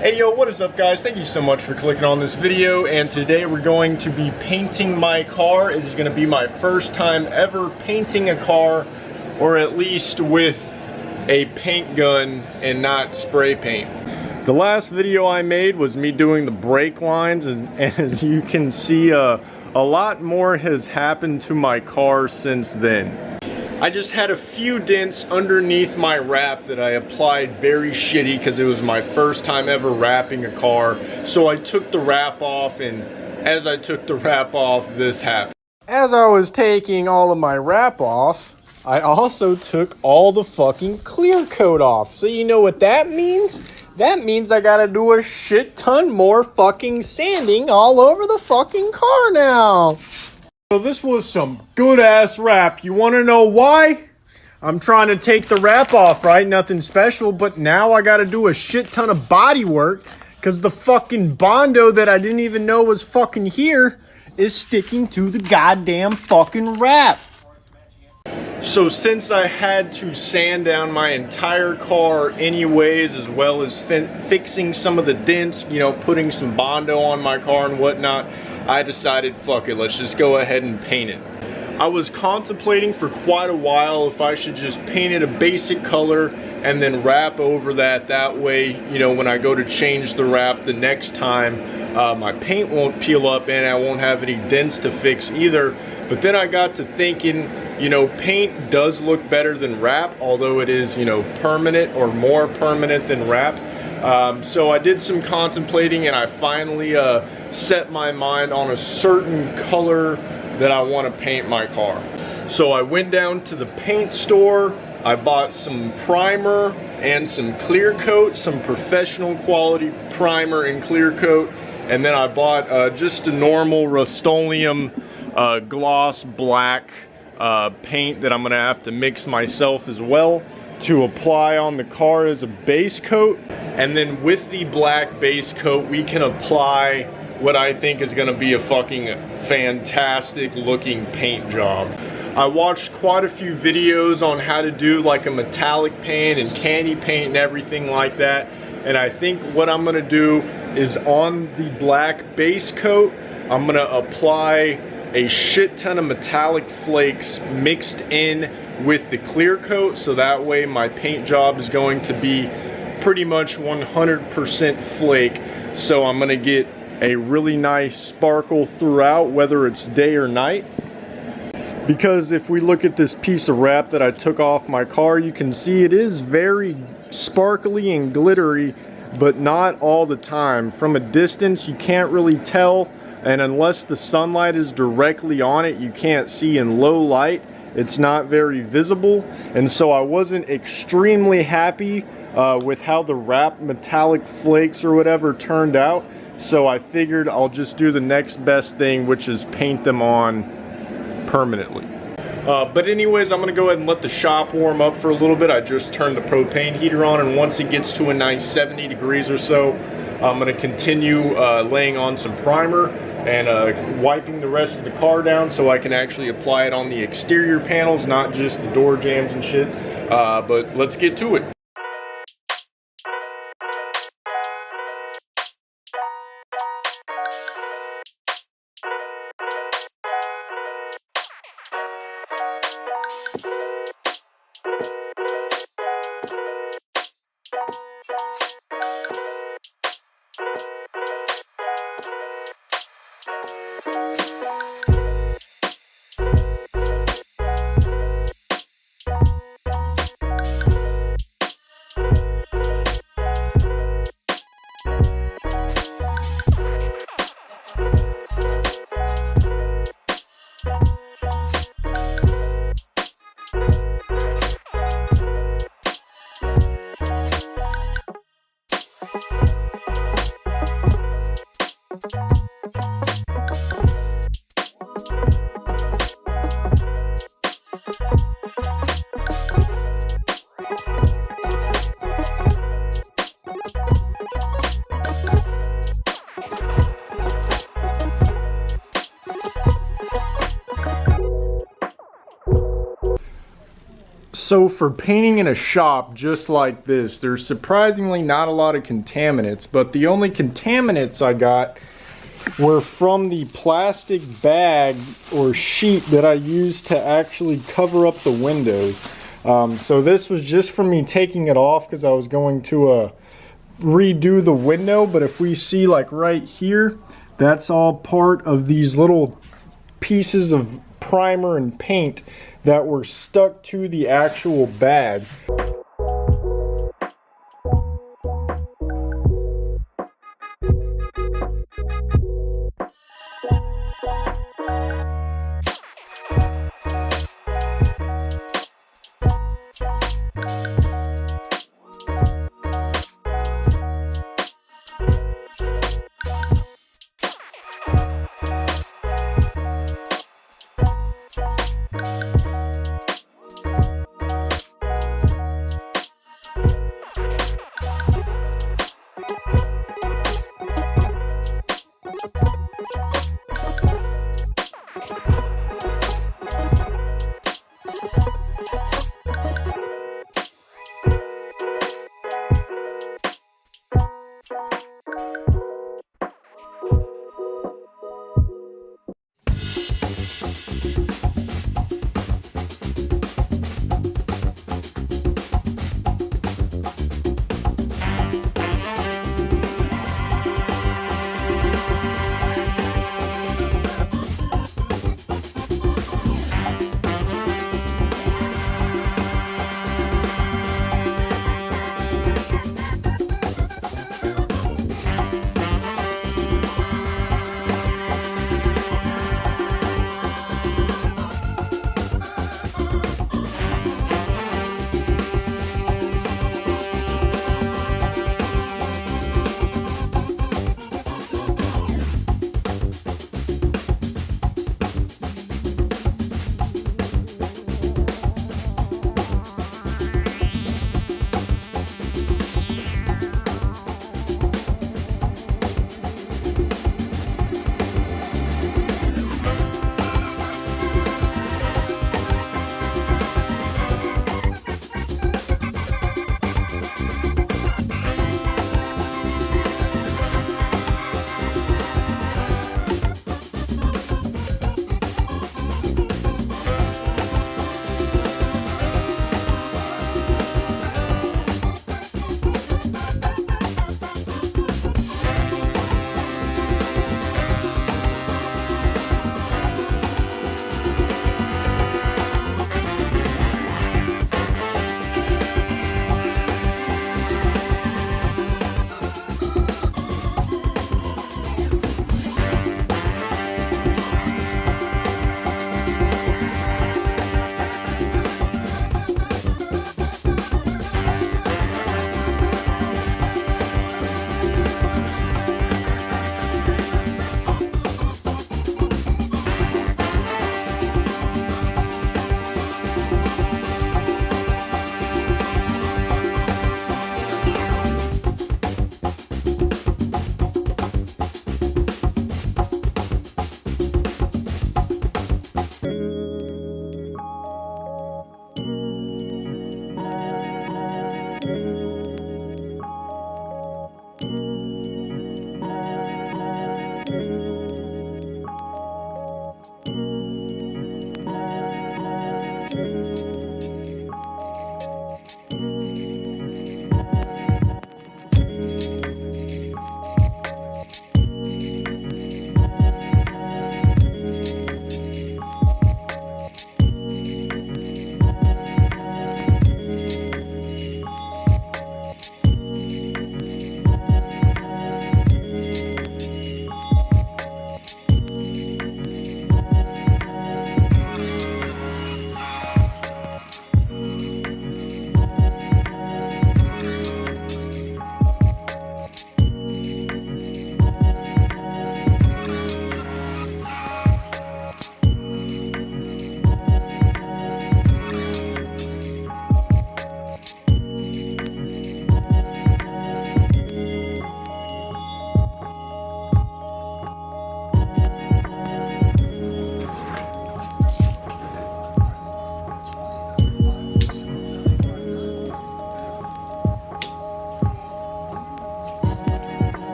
Hey yo, what is up guys? Thank you so much for clicking on this video, and today we're going to be painting my car. It is going to be my first time ever painting a car, or at least with a paint gun and not spray paint. The last video I made was me doing the brake lines, and as you can see, a lot more has happened to my car since then. I just had a few dents underneath my wrap that I applied very shitty because it was my first time ever wrapping a car. So I took the wrap off, and as I took the wrap off, this happened. As I was taking all of my wrap off, I also took all the fucking clear coat off. So you know what that means? That means I gotta do a shit ton more fucking sanding all over the fucking car now. So this was some good ass wrap. You wanna know why? I'm trying to take the wrap off, right? Nothing special, but now I gotta do a shit ton of body work because the fucking Bondo that I didn't even know was fucking here is sticking to the goddamn fucking wrap. So since I had to sand down my entire car anyways, as well as fixing some of the dents, you know, putting some Bondo on my car and whatnot, I decided, fuck it, let's just go ahead and paint it. I was contemplating for quite a while if I should just paint it a basic color and then wrap over that. That way, you know, when I go to change the wrap the next time, my paint won't peel up and I won't have any dents to fix either. But then I got to thinking, you know, paint does look better than wrap, although it is, you know, permanent or more permanent than wrap. So I did some contemplating, and I finally set my mind on a certain color that I want to paint my car. So I went down to the paint store, I bought some primer and some clear coat, some professional quality primer and clear coat, and then I bought just a normal Rust-Oleum gloss black paint that I'm gonna have to mix myself as well to apply on the car as a base coat. And then with the black base coat, we can apply what I think is gonna be a fucking fantastic looking paint job. I watched quite a few videos on how to do like a metallic paint and candy paint and everything like that. And I think what I'm gonna do is on the black base coat, I'm gonna apply a shit ton of metallic flakes mixed in with the clear coat, so that way my paint job is going to be pretty much 100% flake. So I'm gonna get a really nice sparkle throughout, whether it's day or night. Because if we look at this piece of wrap that I took off my car, you can see it is very sparkly and glittery, but not all the time. From a distance, you can't really tell. And unless the sunlight is directly on it, you can't see in low light. It's not very visible. And so I wasn't extremely happy with how the wrap metallic flakes or whatever turned out. So I figured I'll just do the next best thing, which is paint them on permanently. But anyways, I'm gonna go ahead and let the shop warm up for a little bit. I just turned the propane heater on, and once it gets to a nice 70 degrees or so, I'm gonna continue laying on some primer and wiping the rest of the car down so I can actually apply it on the exterior panels, not just the door jambs and shit. But let's get to it. So for painting in a shop just like this, there's surprisingly not a lot of contaminants, but the only contaminants I got were from the plastic bag or sheet that I used to actually cover up the windows. So this was just from me taking it off because I was going to redo the window, but if we see like right here, that's all part of these little pieces of primer and paint that were stuck to the actual bag.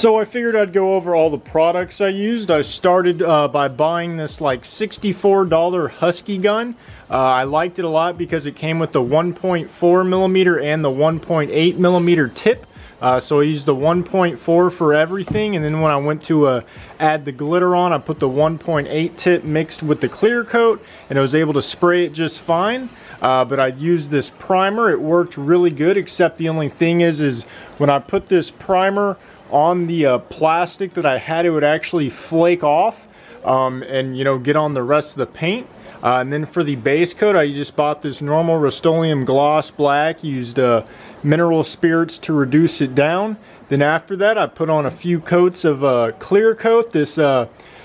So I figured I'd go over all the products I used. I started by buying this like $64 Husky gun. I liked it a lot because it came with the 1.4 millimeter and the 1.8 millimeter tip. So I used the 1.4 for everything, and then when I went to add the glitter on, I put the 1.8 tip mixed with the clear coat, and I was able to spray it just fine. But I used this primer. It worked really good, except the only thing is when I put this primer on the plastic that I had, it would actually flake off and, you know, get on the rest of the paint. And then for the base coat, I just bought this normal Rust-Oleum Gloss Black, used mineral spirits to reduce it down. Then after that, I put on a few coats of clear coat, this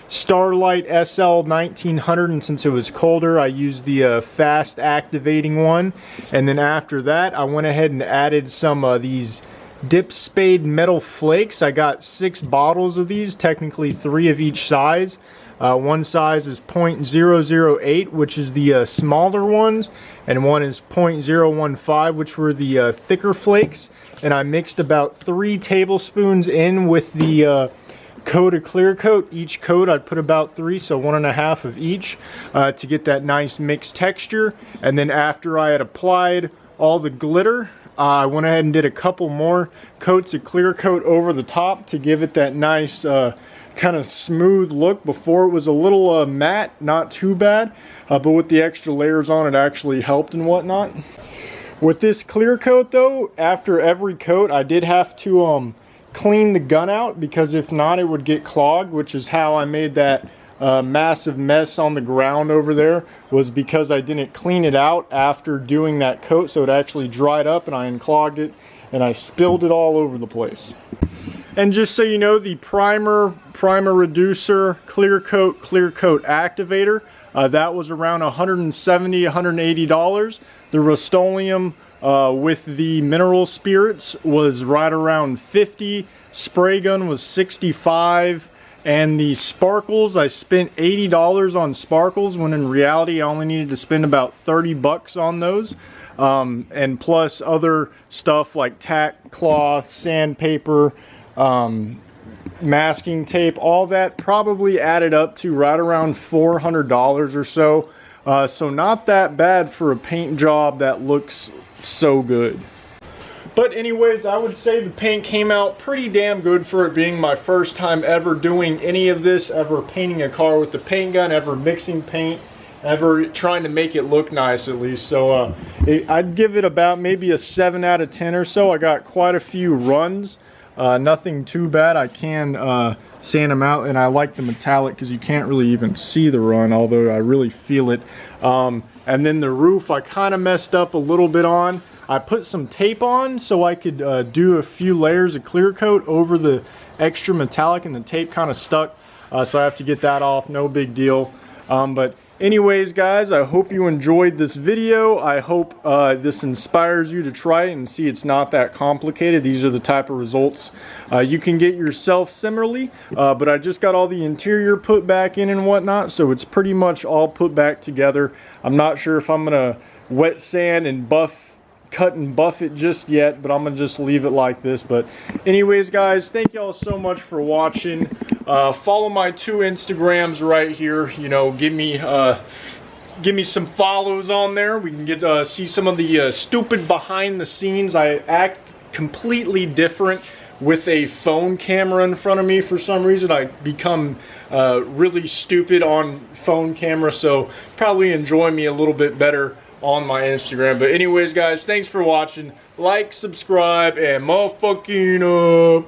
Starlight SL 1900, and since it was colder, I used the fast activating one. And then after that, I went ahead and added some of these Dip Spade metal flakes. I got 6 bottles of these, technically 3 of each size. One size is 0.008, which is the smaller ones, and one is 0.015, which were the thicker flakes. And I mixed about 3 tablespoons in with the coat of clear coat. Each coat I'd put about 3, so 1.5 of each, to get that nice mixed texture. And then after I had applied all the glitter, I went ahead and did a couple more coats of clear coat over the top to give it that nice kind of smooth look. Before it was a little matte, not too bad, but with the extra layers on, it actually helped and whatnot. With this clear coat though, after every coat I did have to clean the gun out, because if not it would get clogged, which is how I made that massive mess on the ground over there, was because I didn't clean it out after doing that coat, so it actually dried up and I unclogged it and I spilled it all over the place. And just so you know, the primer reducer, clear coat activator, that was around $170, $180. The Rust-Oleum with the mineral spirits was right around $50. Spray gun was $65. And the sparkles, I spent $80 on sparkles, when in reality I only needed to spend about 30 bucks on those. And plus other stuff like tack cloth, sandpaper, masking tape, all that probably added up to right around $400 or so. So not that bad for a paint job that looks so good. But anyways, I would say the paint came out pretty damn good for it being my first time ever doing any of this, ever painting a car with the paint gun, ever mixing paint, ever trying to make it look nice at least. So I'd give it about maybe a 7 out of 10 or so. I got quite a few runs, nothing too bad. I can sand them out, and I like the metallic because you can't really even see the run, although I really feel it. And then the roof I kind of messed up a little bit on. I put some tape on so I could do a few layers of clear coat over the extra metallic, and the tape kind of stuck, so I have to get that off. No big deal. But anyways guys, I hope you enjoyed this video. I hope this inspires you to try it and see it's not that complicated. These are the type of results you can get yourself similarly, but I just got all the interior put back in and whatnot, so it's pretty much all put back together. I'm not sure if I'm gonna wet sand and cut and buff it just yet, but I'm gonna just leave it like this. But anyways guys, thank y'all so much for watching. Follow my 2 Instagrams right here. You know, give me some follows on there. We can get see some of the stupid behind the scenes. I act completely different with a phone camera in front of me. For some reason I become really stupid on phone camera, so probably enjoy me a little bit better on my Instagram. But anyways guys, thanks for watching. Like, subscribe, and motherfucking up.